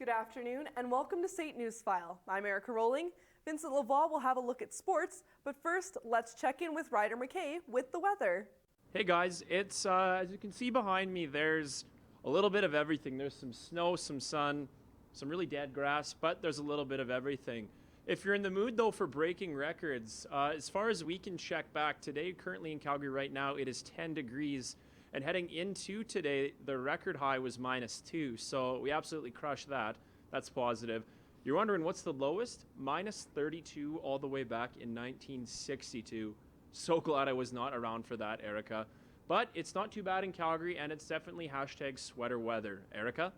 Good afternoon and welcome to State NewsFile. I'm Erica Rowling. Vincent Lavoie will have a look at sports, but first let's check in with Ryder McKay with the weather. Hey guys, it's as you can see behind me, there's a little bit of everything. There's some snow, some sun, some really dead grass, but there's a little bit of everything. If you're in the mood though for breaking records, as far as we can check back today, currently in Calgary right now, it is 10 degrees. And heading into today, the record high was -2, so we absolutely crushed that. That's positive. You're wondering what's the lowest? -32 all the way back in 1962. So glad I was not around for that, Erica. But it's not too bad in Calgary, and it's definitely #sweater weather. Erica?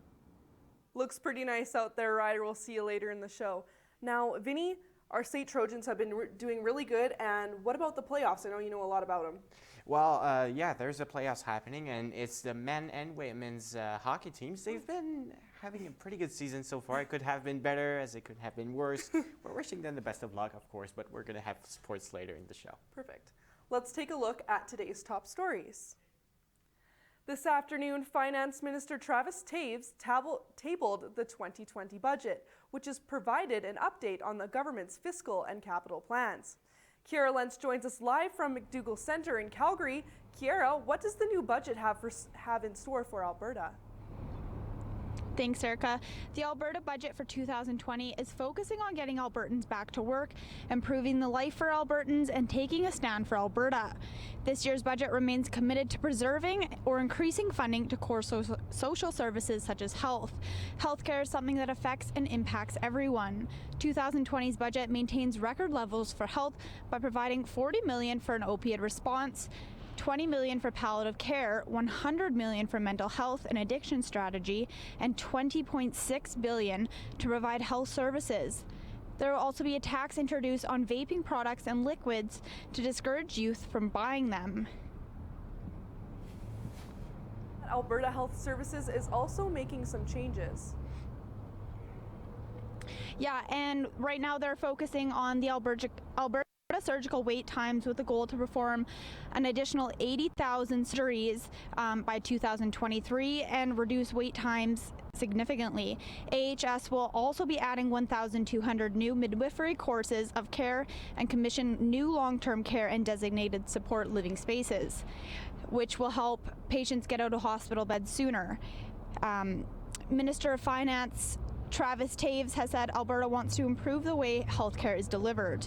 Looks pretty nice out there, Ryder. We'll see you later in the show. Now, Vinny, our State Trojans have been doing really good, and what about the playoffs? I know you know a lot about them. Well, yeah, there's a playoffs happening, and it's the men and women's hockey teams. They've been having a pretty good season so far. It could have been better, as it could have been worse. We're wishing them the best of luck, of course, but we're going to have sports later in the show. Perfect. Let's take a look at today's top stories. This afternoon, Finance Minister Travis Toews tabled the 2020 budget, which has provided an update on the government's fiscal and capital plans. Kiera Lentz joins us live from McDougall Centre in Calgary. Kiera, what does the new budget have in store for Alberta? Thanks, Erica. The Alberta budget for 2020 is focusing on getting Albertans back to work, improving the life for Albertans, and taking a stand for Alberta. This year's budget remains committed to preserving or increasing funding to core social services such as health. Healthcare is something that affects and impacts everyone. 2020's budget maintains record levels for health by providing $40 million for an opioid response, $20 million for palliative care, $100 million for mental health and addiction strategy, and $20.6 billion to provide health services. There will also be a tax introduced on vaping products and liquids to discourage youth from buying them. Alberta Health Services is also making some changes. Yeah, and right now they're focusing on the Alberta surgical wait times with the goal to perform an additional 80,000 surgeries by 2023 and reduce wait times significantly. AHS will also be adding 1,200 new midwifery courses of care and commission new long-term care and designated support living spaces, which will help patients get out of hospital beds sooner. Minister of Finance Travis Toews has said Alberta wants to improve the way healthcare is delivered.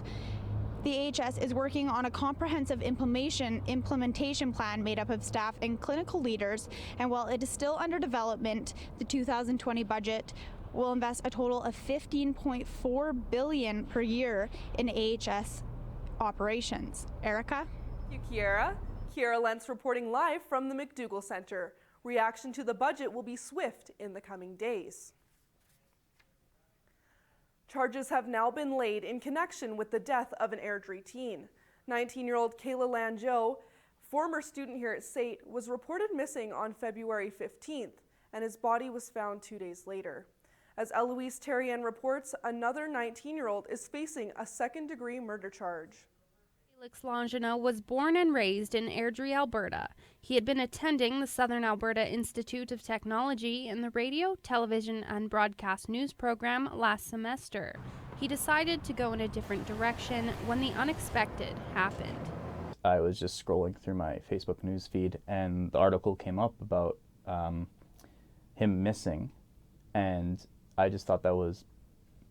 The AHS is working on a comprehensive implementation plan made up of staff and clinical leaders, and while it is still under development, the 2020 budget will invest a total of $15.4 billion per year in AHS operations. Erica? Thank you, Kiera. Kiera Lentz reporting live from the McDougall Centre. Reaction to the budget will be swift in the coming days. Charges have now been laid in connection with the death of an Airdrie teen. 19-year-old Kayla Langeau, former student here at SAIT, was reported missing on February 15th, and his body was found 2 days later. As Eloise Terrien reports, another 19-year-old is facing a second-degree murder charge. Felix Langeau was born and raised in Airdrie, Alberta. He had been attending the Southern Alberta Institute of Technology in the radio, television, and broadcast news program last semester. He decided to go in a different direction when the unexpected happened. I was just scrolling through my Facebook news feed, and the article came up about him missing, and I just thought that was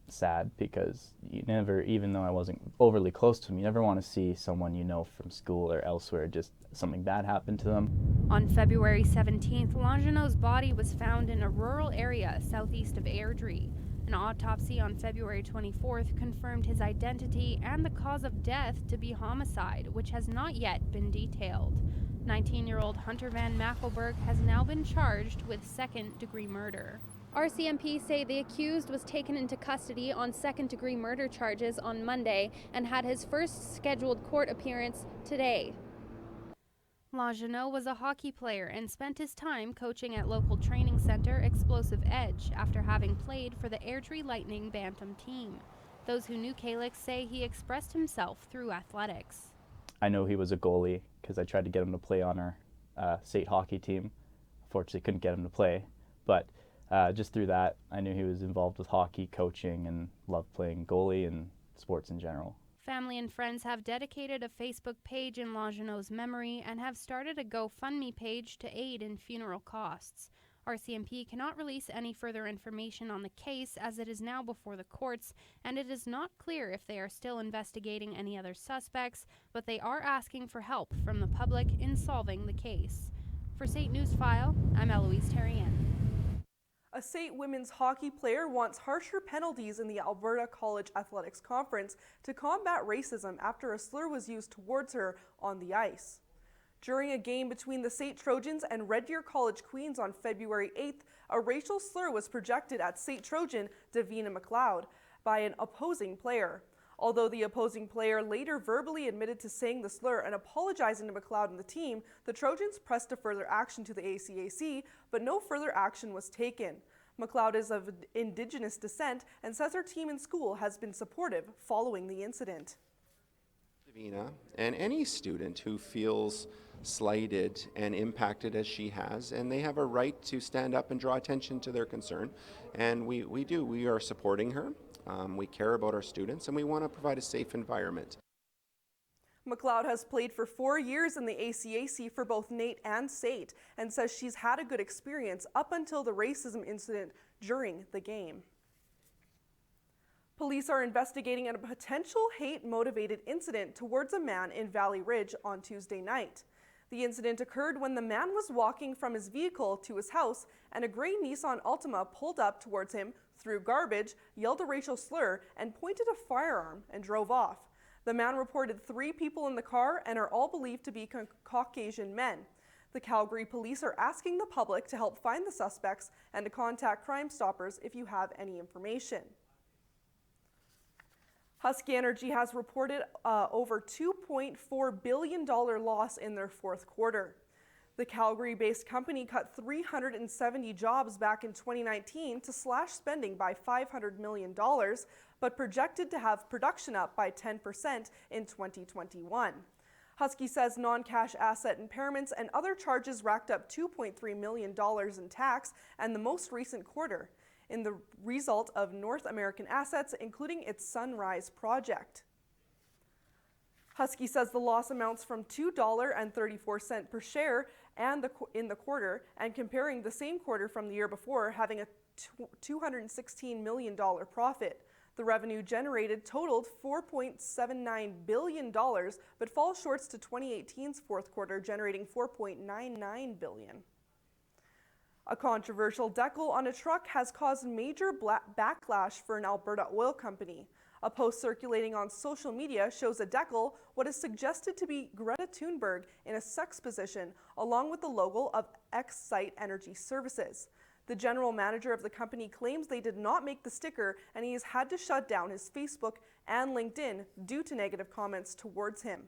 sad, because you never, even though I wasn't overly close to him, you never want to see someone you know from school or elsewhere just something bad happen to them. On February 17th, Langeau's body was found in a rural area southeast of Airdrie. An autopsy on February 24th confirmed his identity and the cause of death to be homicide, which has not yet been detailed. 19-year-old Hunter Van Mackelberg has now been charged with second-degree murder. RCMP say the accused was taken into custody on second-degree murder charges on Monday and had his first scheduled court appearance today. Langeau was a hockey player and spent his time coaching at local training center Explosive Edge after having played for the Airdrie Lightning Bantam team. Those who knew Calix say he expressed himself through athletics. I know he was a goalie because I tried to get him to play on our SAIT hockey team. Unfortunately, couldn't get him to play, but just through that, I knew he was involved with hockey, coaching, and loved playing goalie and sports in general. Family and friends have dedicated a Facebook page in Langenau's memory and have started a GoFundMe page to aid in funeral costs. RCMP cannot release any further information on the case as it is now before the courts, and it is not clear if they are still investigating any other suspects, but they are asking for help from the public in solving the case. For St. NewsFile, I'm Eloise Terrien. A St. women's hockey player wants harsher penalties in the Alberta College Athletics Conference to combat racism after a slur was used towards her on the ice. During a game between the St. Trojans and Red Deer College Queens on February 8th, a racial slur was projected at St. Trojan Davina McLeod by an opposing player. Although the opposing player later verbally admitted to saying the slur and apologizing to McLeod and the team, the Trojans pressed a further action to the ACAC, but no further action was taken. McLeod is of Indigenous descent and says her team in school has been supportive following the incident. Davina and any student who feels slighted and impacted as she has, and they have a right to stand up and draw attention to their concern, and we are supporting her. We care about our students and we want to provide a safe environment. McLeod has played for 4 years in the ACAC for both Nate and Sate and says she's had a good experience up until the racism incident during the game. Police are investigating a potential hate-motivated incident towards a man in Valley Ridge on Tuesday night. The incident occurred when the man was walking from his vehicle to his house and a gray Nissan Altima pulled up towards him, threw garbage, yelled a racial slur, and pointed a firearm and drove off. The man reported 3 people in the car and are all believed to be Caucasian men. The Calgary police are asking the public to help find the suspects and to contact Crime Stoppers if you have any information. Husky Energy has reported over $2.4 billion loss in their fourth quarter. The Calgary-based company cut 370 jobs back in 2019 to slash spending by $500 million, but projected to have production up by 10% in 2021. Husky says non-cash asset impairments and other charges racked up $2.3 million in tax and the most recent quarter, in the result of North American assets, including its Sunrise project. Husky says the loss amounts from $2.34 per share in the quarter, and comparing the same quarter from the year before, having a $216 million profit. The revenue generated totaled $4.79 billion, but falls short to 2018's fourth quarter, generating $4.99 billion. A controversial decal on a truck has caused major backlash for an Alberta oil company. A post circulating on social media shows a decal, what is suggested to be Greta Thunberg, in a sex position, along with the logo of X-Site Energy Services. The general manager of the company claims they did not make the sticker, and he has had to shut down his Facebook and LinkedIn due to negative comments towards him.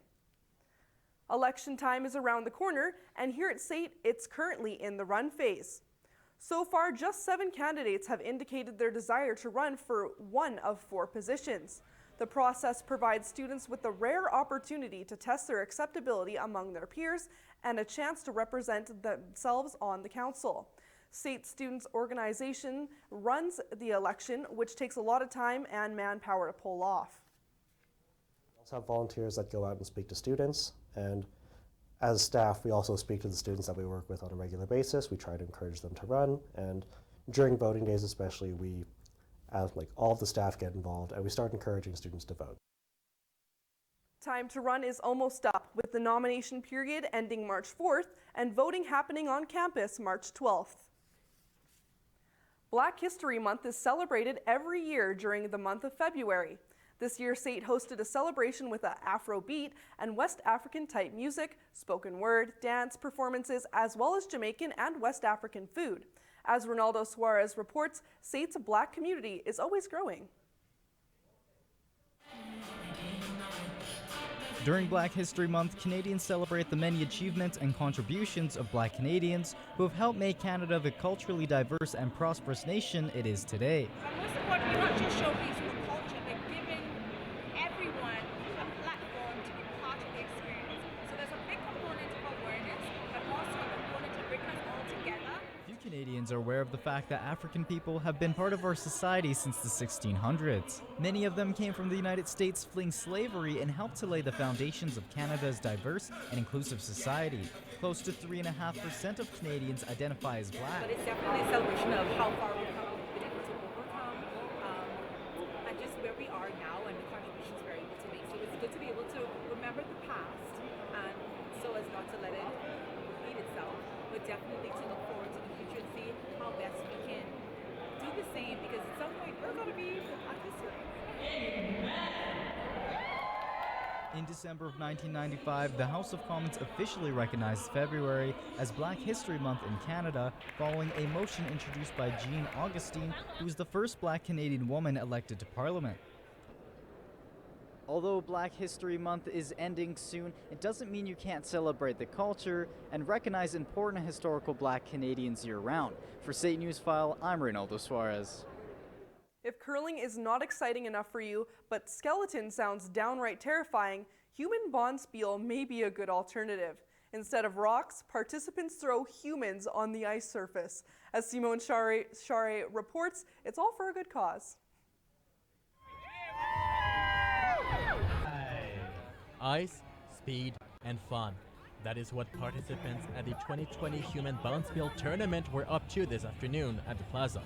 Election time is around the corner, and here at SAIT, it's currently in the run phase. So far, just 7 candidates have indicated their desire to run for one of 4 positions. The process provides students with the rare opportunity to test their acceptability among their peers and a chance to represent themselves on the council. State Students Organization runs the election, which takes a lot of time and manpower to pull off. We also have volunteers that go out and speak to students, and as staff, we also speak to the students that we work with on a regular basis. We try to encourage them to run, and during voting days especially, we, as all of the staff, get involved, and we start encouraging students to vote. Time to run is almost up, with the nomination period ending March 4th and voting happening on campus March 12th. Black History Month is celebrated every year during the month of February. This year, SAIT hosted a celebration with an Afrobeat and West African type music, spoken word, dance performances, as well as Jamaican and West African food. As Ronaldo Suarez reports, SAIT's Black community is always growing. During Black History Month, Canadians celebrate the many achievements and contributions of Black Canadians who have helped make Canada the culturally diverse and prosperous nation it is today. And most importantly, not just showcasing the culture, but giving everyone a platform to be part of the experience. So there's a big component of awareness, but also a component of bringing us all together. Few Canadians Canadians are aware of the fact that African people have been part of our society since the 1600s. Many of them came from the United States fleeing slavery and helped to lay the foundations of Canada's diverse and inclusive society. Close to 3.5% of Canadians identify as Black. But it's definitely a celebration of how far we've come, been able to overcome, and just where we are now and the contributions we're able to make. So it's good to be able to remember the past, and so as not to let it repeat itself, but definitely to look forward to the future and see how best we can do the same, because at some point we're going to be Black history. In December of 1995, the House of Commons officially recognized February as Black History Month in Canada, following a motion introduced by Jean Augustine, who was the first Black Canadian woman elected to Parliament. Although Black History Month is ending soon, it doesn't mean you can't celebrate the culture and recognize important historical Black Canadians year-round. For State NewsFile, I'm Reynaldo Suarez. If curling is not exciting enough for you, but skeleton sounds downright terrifying, human bonspiel may be a good alternative. Instead of rocks, participants throw humans on the ice surface. As Simone Charest reports, it's all for a good cause. Ice, speed, and fun. That is what participants at the 2020 Human Bonspiel Tournament were up to this afternoon at the Plaza.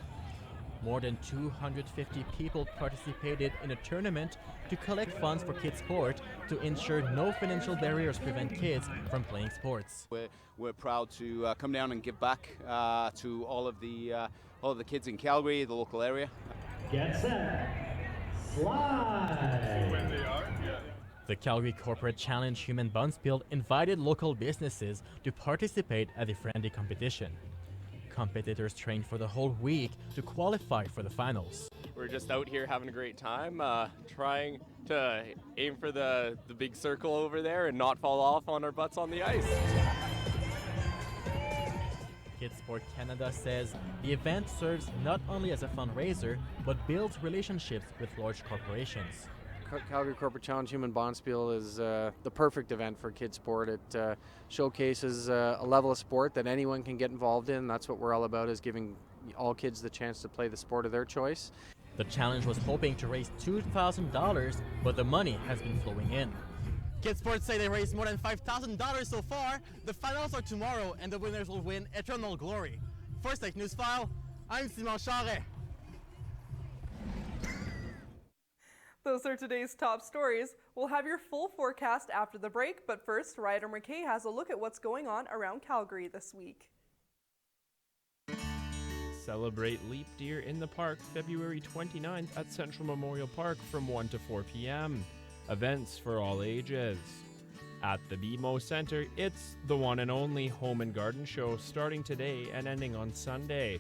More than 250 people participated in a tournament to collect funds for kids' sport to ensure no financial barriers prevent kids from playing sports. We're proud to come down and give back to all of the kids in Calgary, the local area. Get set, slide! When they are, yeah. The Calgary Corporate Challenge Human Bonspiel invited local businesses to participate at the friendly competition. Competitors trained for the whole week to qualify for the finals. We're just out here having a great time, trying to aim for the big circle over there and not fall off on our butts on the ice. Kids Sport Canada says the event serves not only as a fundraiser, but builds relationships with large corporations. Calgary Corporate Challenge Human Bonspiel is the perfect event for kids sport. It showcases a level of sport that anyone can get involved in. That's what we're all about, is giving all kids the chance to play the sport of their choice. The challenge was hoping to raise $2,000, but the money has been flowing in. Kids Sports say they raised more than $5,000 so far. The finals are tomorrow and the winners will win eternal glory. For State NewsFile, I'm Simone Charest. Those are today's top stories. We'll have your full forecast after the break, but first, Ryder McKay has a look at what's going on around Calgary this week. Celebrate Leap Deer in the Park February 29th at Central Memorial Park from 1 to 4 p.m. Events for all ages. At the BMO Center, it's the one and only Home and Garden Show starting today and ending on Sunday.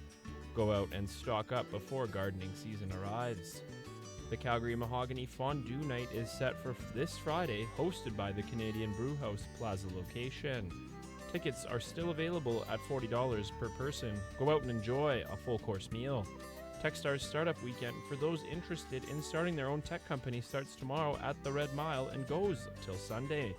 Go out and stock up before gardening season arrives. The Calgary Mahogany Fondue Night is set for this Friday, hosted by the Canadian Brewhouse Plaza location. Tickets are still available at $40 per person. Go out and enjoy a full-course meal. Techstars Startup Weekend for those interested in starting their own tech company starts tomorrow at the Red Mile and goes till Sunday.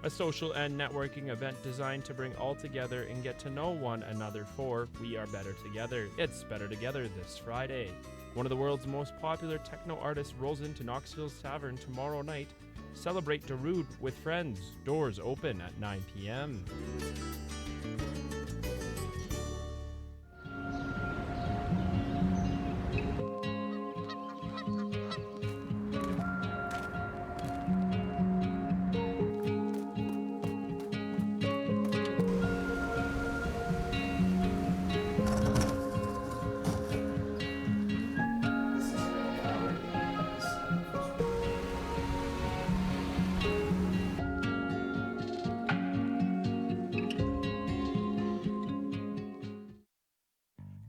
A social and networking event designed to bring all together and get to know one another for We Are Better Together. It's Better Together this Friday. One of the world's most popular techno artists rolls into Knoxville's Tavern tomorrow night. Celebrate Darude with friends. Doors open at 9 p.m.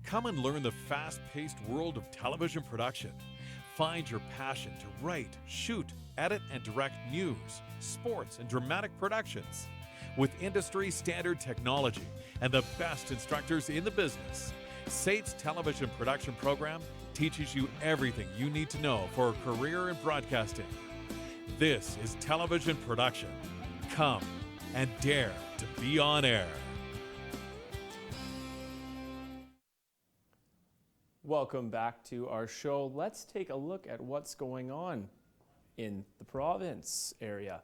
Come and learn the fast-paced world of television production. Find your passion to write, shoot, edit, and direct news, sports, and dramatic productions. With industry-standard technology and the best instructors in the business, SAIT's television production program teaches you everything you need to know for a career in broadcasting. This is television production. Come and dare to be on air. Welcome back to our show. Let's take a look at what's going on in the province area.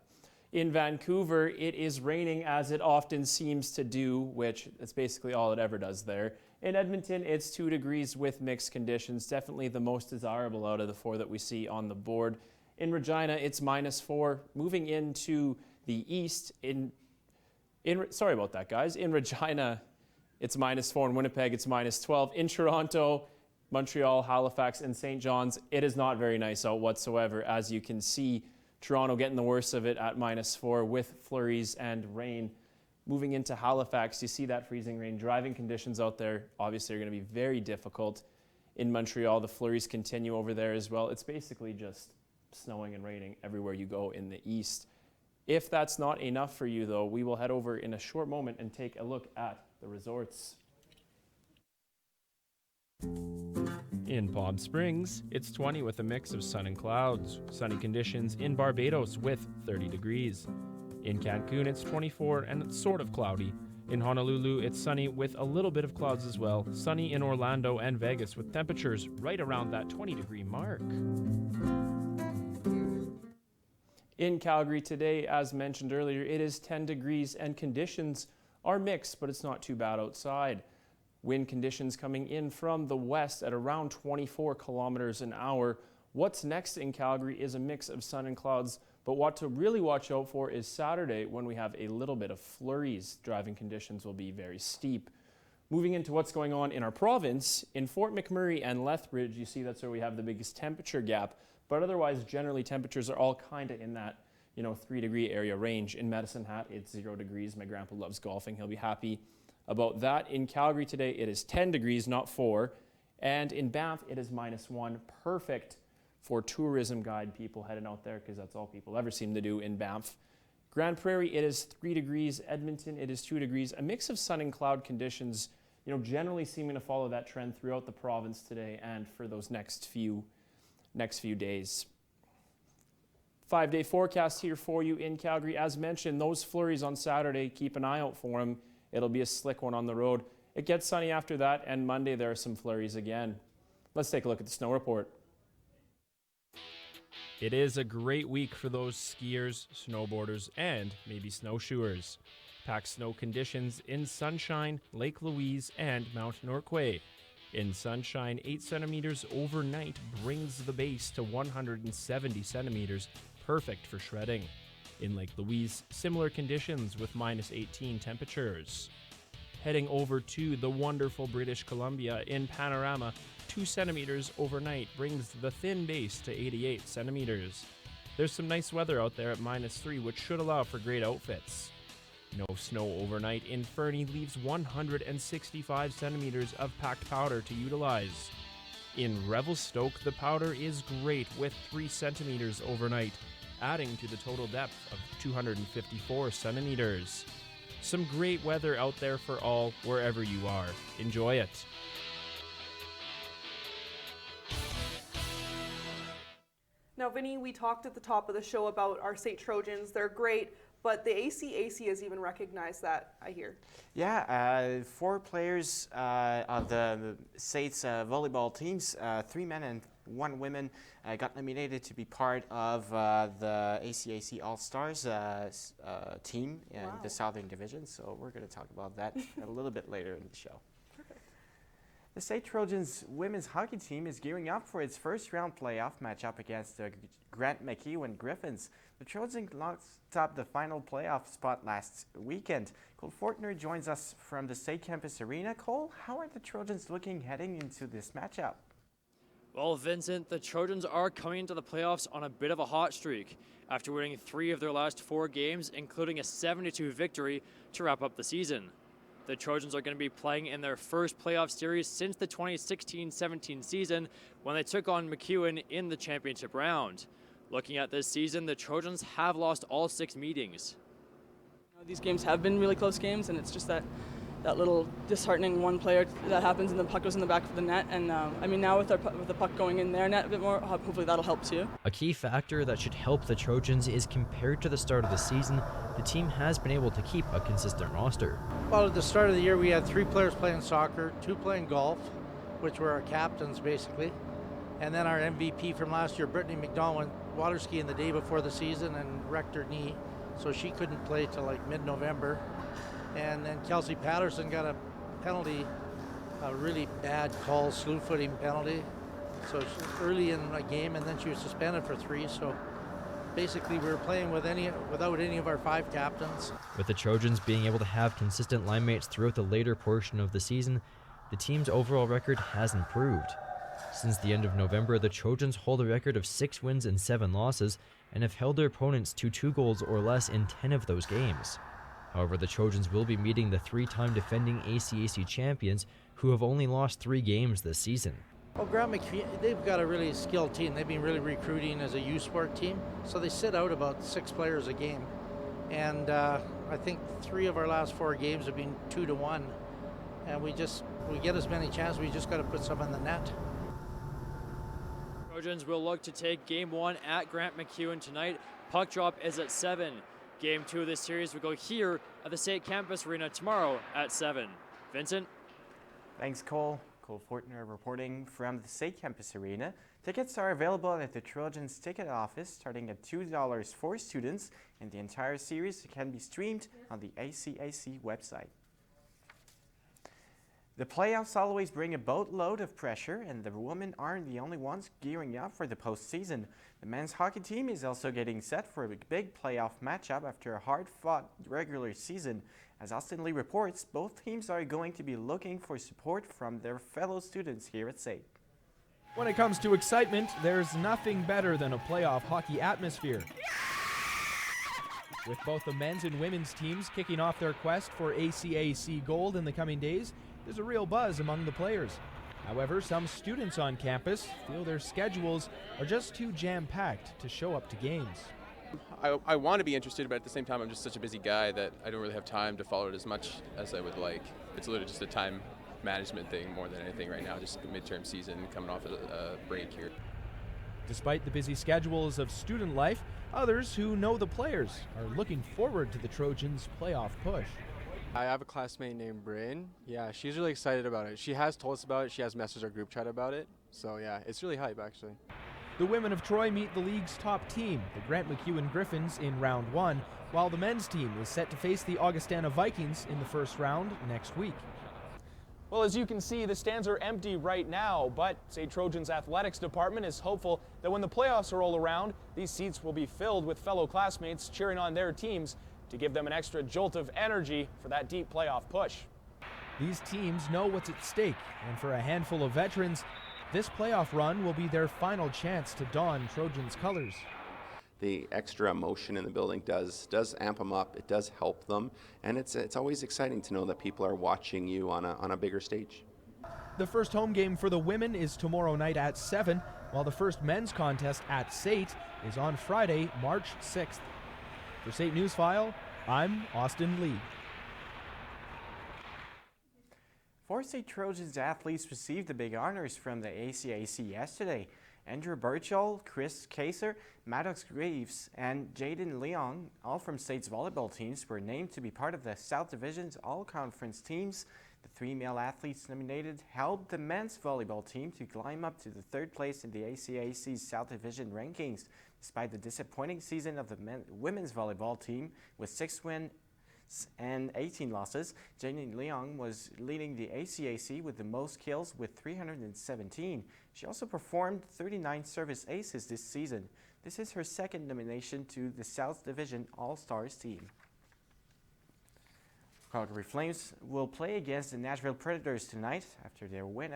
In Vancouver, it is raining as it often seems to do, which is basically all it ever does there. In Edmonton, it's 2 degrees with mixed conditions, definitely the most desirable out of the 4 that we see on the board. In Regina, it's -4. Moving into the east, sorry about that, guys. In Regina, it's -4. In Winnipeg, it's -12. In Toronto, Montreal, Halifax, and St. John's, it is not very nice out whatsoever. As you can see, Toronto getting the worst of it at -4 with flurries and rain. Moving into Halifax, you see that freezing rain. Driving conditions out there obviously are going to be very difficult. In Montreal, the flurries continue over there as well. It's basically just snowing and raining everywhere you go in the east. If that's not enough for you, though, we will head over in a short moment and take a look at the resorts. In Palm Springs, it's 20 with a mix of sun and clouds. Sunny conditions in Barbados with 30 degrees. In Cancun, it's 24 and it's sort of cloudy. In Honolulu, it's sunny with a little bit of clouds as well. Sunny in Orlando and Vegas with temperatures right around that 20-degree mark. In Calgary today, as mentioned earlier, it is 10 degrees and conditions are mixed, but it's not too bad outside. Wind conditions coming in from the west at around 24 kilometers an hour. What's next in Calgary is a mix of sun and clouds, but what to really watch out for is Saturday when we have a little bit of flurries. Driving conditions will be very steep. Moving into what's going on in our province, in Fort McMurray and Lethbridge, you see that's where we have the biggest temperature gap, but otherwise generally temperatures are all kind of in that 3-degree area range. In Medicine Hat, it's 0 degrees. My grandpa loves golfing. He'll be happy about that. In Calgary today, it is 10 degrees, not 4. And in Banff, it is -1. Perfect for tourism guide people heading out there because that's all people ever seem to do in Banff. Grand Prairie, it is 3 degrees. Edmonton, it is 2 degrees. A mix of sun and cloud conditions, generally seeming to follow that trend throughout the province today and for those next few days. 5-day forecast here for you in Calgary. As mentioned, those flurries on Saturday, keep an eye out for them. It'll be a slick one on the road. It gets sunny after that, and Monday there are some flurries again. Let's take a look at the snow report. It is a great week for those skiers, snowboarders, and maybe snowshoers. Packed snow conditions in Sunshine, Lake Louise, and Mount Norquay. In Sunshine, 8 centimeters overnight brings the base to 170 centimeters, perfect for shredding. In Lake Louise, similar conditions with -18 temperatures. Heading over to the wonderful British Columbia, in Panorama, 2 centimeters overnight brings the thin base to 88 centimeters. There's some nice weather out there at -3, which should allow for great outfits. No snow overnight in Fernie leaves 165 centimeters of packed powder to utilize. In Revelstoke, the powder is great with 3 centimeters overnight, adding to the total depth of 254 centimeters. Some great weather out there for all, wherever you are. Enjoy it. Now, Vinny, we talked at the top of the show about our St. Trojans. They're great, but the ACAC has even recognized that, I hear. Yeah, 4 players of the state's volleyball teams, 3 men and 1 woman, got nominated to be part of the ACAC All-Stars team in the Southern Division. So we're going to talk about that a little bit later in the show. The St. Trojans women's hockey team is gearing up for its first-round playoff matchup against the Grant McEwen Griffins. The Trojans locked up the final playoff spot last weekend. Cole Fortner joins us from the State Campus Arena. Cole, how are the Trojans looking heading into this matchup? Well, Vincent, the Trojans are coming into the playoffs on a bit of a hot streak after winning 3 of their last 4 games, including a 7-2 victory to wrap up the season. The Trojans are going to be playing in their first playoff series since the 2016-17 season when they took on McEwen in the championship round. Looking at this season, the Trojans have lost all 6 meetings. These games have been really close games, and it's just that little disheartening one player that happens and the puck goes in the back of the net. And now with the puck going in their net a bit more, hopefully that'll help too. A key factor that should help the Trojans is compared to the start of the season, the team has been able to keep a consistent roster. Well, at the start of the year, we had 3 players playing soccer, 2 playing golf, which were our captains basically. And then our MVP from last year, Brittany McDonald, went water skiing the day before the season and wrecked her knee, so she couldn't play till like mid-November. And then Kelsey Patterson got a penalty, a really bad call, slew footing penalty. So early in the game, and then she was suspended for 3. So basically we were playing without any of our 5 captains. With the Trojans being able to have consistent line mates throughout the later portion of the season, the team's overall record has improved. Since the end of November, the Trojans hold a record of 6 wins and 7 losses and have held their opponents to 2 goals or less in 10 of those games. However, the Trojans will be meeting the 3-time defending ACAC champions who have only lost 3 games this season. Well, Grant McKeon, they've got a really skilled team. They've been really recruiting as a youth sport team, so they sit out about 6 players a game. And I think 3 of our last 4 games have been 2-1. And we get as many chances, we just got to put some in the net. Trojans will look to take Game 1 at Grant McEwen tonight. Puck drop is at 7. Game 2 of this series will go here at the State Campus Arena tomorrow at 7. Vincent? Thanks, Cole. Cole Fortner reporting from the State Campus Arena. Tickets are available at the Trojans ticket office starting at $2 for students, and the entire series can be streamed on the ACAC website. The playoffs always bring a boatload of pressure, and the women aren't the only ones gearing up for the postseason. The men's hockey team is also getting set for a big playoff matchup after a hard-fought regular season. As Austin Lee reports, both teams are going to be looking for support from their fellow students here at SAIT. When it comes to excitement, there's nothing better than a playoff hockey atmosphere. With both the men's and women's teams kicking off their quest for ACAC gold in the coming days, there's a real buzz among the players. However, some students on campus feel their schedules are just too jam-packed to show up to games. I want to be interested, but at the same time, I'm just such a busy guy that I don't really have time to follow it as much as I would like. It's literally just a time management thing more than anything right now, just a midterm season coming off a break here. Despite the busy schedules of student life, others who know the players are looking forward to the Trojans' playoff push. I have a classmate named Bryn. Yeah, she's really excited about it. She has told us about it. She has messaged our group chat about it. So yeah, it's really hype actually. The women of Troy meet the league's top team, the Grant McEwen Griffins, in round 1, while the men's team is set to face the Augustana Vikings in the first round next week. Well, as you can see, the stands are empty right now, but St. Trojans Athletics Department is hopeful that when the playoffs roll around, these seats will be filled with fellow classmates cheering on their teams to give them an extra jolt of energy for that deep playoff push. These teams know what's at stake, and for a handful of veterans, this playoff run will be their final chance to don Trojans colors. The extra emotion in the building does amp them up. It does help them, and it's always exciting to know that people are watching you on a bigger stage. The first home game for the women is tomorrow night at 7, while the first men's contest at SAIT is on Friday, March 6th. For SAIT NewsFile, I'm Austin Lee. 4 State Trojans athletes received the big honors from the ACAC yesterday. Andrew Birchall, Chris Kaser, Maddox Graves, and Jaden Leong, all from State's volleyball teams, were named to be part of the South Division's all-conference teams. The 3 male athletes nominated helped the men's volleyball team to climb up to the 3rd place in the ACAC's South Division rankings. Despite the disappointing season of the women's volleyball team with 6 wins and 18 losses, Jaden Leong was leading the ACAC with the most kills with 317. She also performed 39 service aces this season. This is her 2nd nomination to the South Division All-Stars team. Calgary Flames will play against the Nashville Predators tonight after their win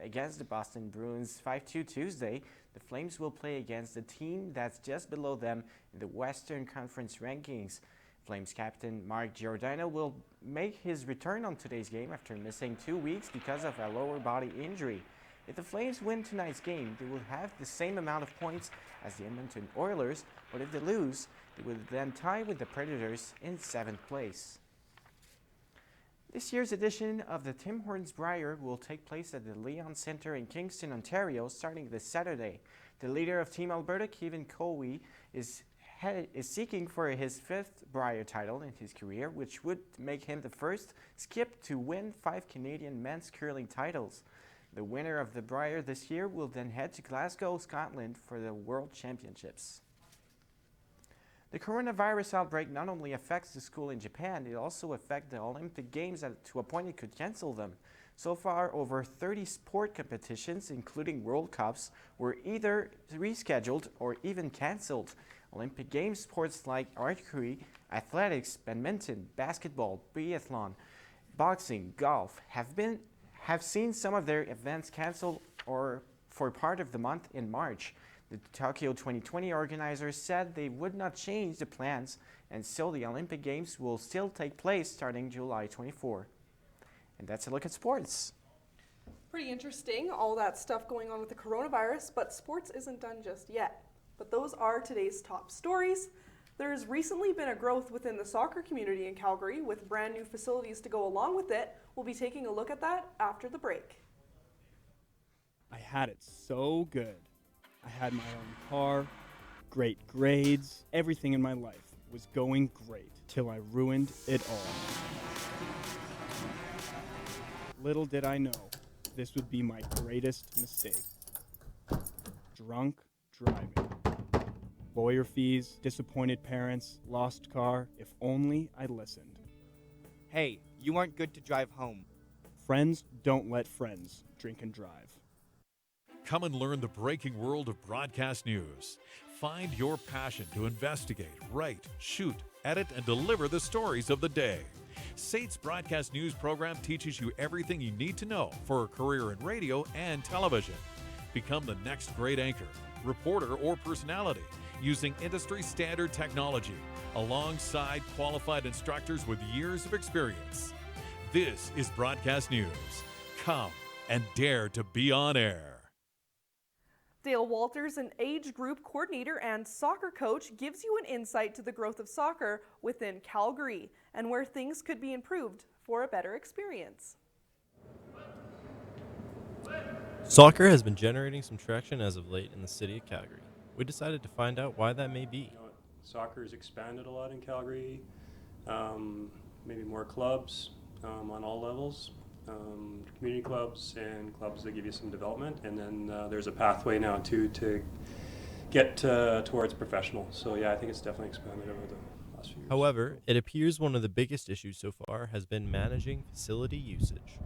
against the Boston Bruins 5-2 Tuesday. The Flames will play against the team that's just below them in the Western Conference rankings. Flames captain Mark Giordano will make his return on today's game after missing 2 weeks because of a lower body injury. If the Flames win tonight's game, they will have the same amount of points as the Edmonton Oilers, but if they lose, they will then tie with the Predators in 7th place. This year's edition of the Tim Hortons Brier will take place at the Leon Centre in Kingston, Ontario, starting this Saturday. The leader of Team Alberta, Kevin Coley, is seeking for his 5th Brier title in his career, which would make him the first skip to win 5 Canadian men's curling titles. The winner of the Brier this year will then head to Glasgow, Scotland for the World Championships. The coronavirus outbreak not only affects the school in Japan, it also affects the Olympic Games to a point it could cancel them. So far, over 30 sport competitions, including World Cups, were either rescheduled or even cancelled. Olympic Games sports like archery, athletics, badminton, basketball, biathlon, boxing, golf have seen some of their events cancelled or for part of the month in March. The Tokyo 2020 organizers said they would not change the plans, and so the Olympic Games will still take place starting July 24. And that's a look at sports. Pretty interesting, all that stuff going on with the coronavirus, but sports isn't done just yet. But those are today's top stories. There's recently been a growth within the soccer community in Calgary with brand new facilities to go along with it. We'll be taking a look at that after the break. I had it so good. I had my own car, great grades, everything in my life was going great till I ruined it all. Little did I know, this would be my greatest mistake. Drunk driving. Lawyer fees, disappointed parents, lost car. If only I listened. Hey, you aren't good to drive home. Friends don't let friends drink and drive. Come and learn the breaking world of broadcast news. Find your passion to investigate, write, shoot, edit, and deliver the stories of the day. SAIT's broadcast news program teaches you everything you need to know for a career in radio and television. Become the next great anchor, reporter, or personality using industry standard technology alongside qualified instructors with years of experience. This is Broadcast News. Come and dare to be on air. Dale Walters, an age group coordinator and soccer coach, gives you an insight to the growth of soccer within Calgary and where things could be improved for a better experience. Soccer has been generating some traction as of late in the city of Calgary. We decided to find out why that may be. Soccer has expanded a lot in Calgary, maybe more clubs on all levels. Community clubs and clubs that give you some development, and then there's a pathway now to get towards professional. So yeah, I think it's definitely expanded over the last few years. However, it appears one of the biggest issues so far has been managing facility usage.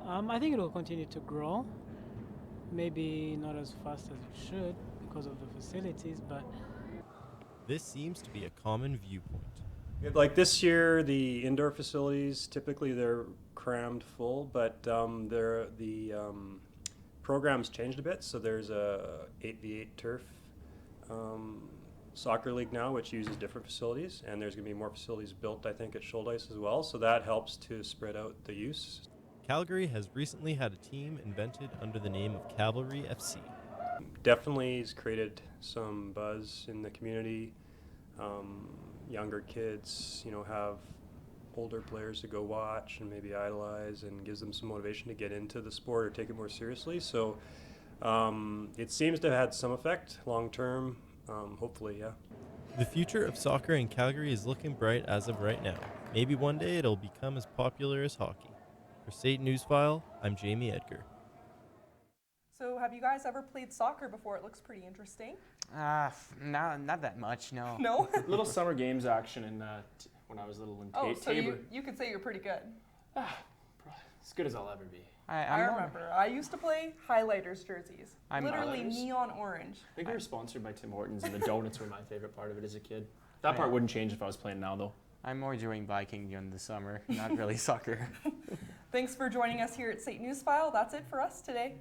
I think it will continue to grow, maybe not as fast as it should because of the facilities, but this seems to be a common viewpoint. Like this year, the indoor facilities, typically they're crammed full, but the program's changed a bit. So there's a 8v8 turf soccer league now, which uses different facilities, and there's going to be more facilities built, I think, at Shouldice as well. So that helps to spread out the use. Calgary has recently had a team invented under the name of Cavalry FC. Definitely has created some buzz in the community. Younger kids, have older players to go watch and maybe idolize, and gives them some motivation to get into the sport or take it more seriously. So it seems to have had some effect long term, hopefully, yeah. The future of soccer in Calgary is looking bright as of right now. Maybe one day it'll become as popular as hockey. For SAIT NewsFile, I'm Jamie Edgar. So have you guys ever played soccer before? It looks pretty interesting. No, not that much, no. No? Little summer games action in when I was little in so Tabor. you could say you're pretty good. As good as I'll ever be. I remember. I used to play highlighters jerseys. Literally Highlighters? neon orange. I think we were sponsored by Tim Hortons, and the donuts were my favorite part of it as a kid. That part wouldn't change if I was playing now, though. I'm more doing biking during the summer, not really soccer. Thanks for joining us here at SAIT NewsFile. That's it for us today.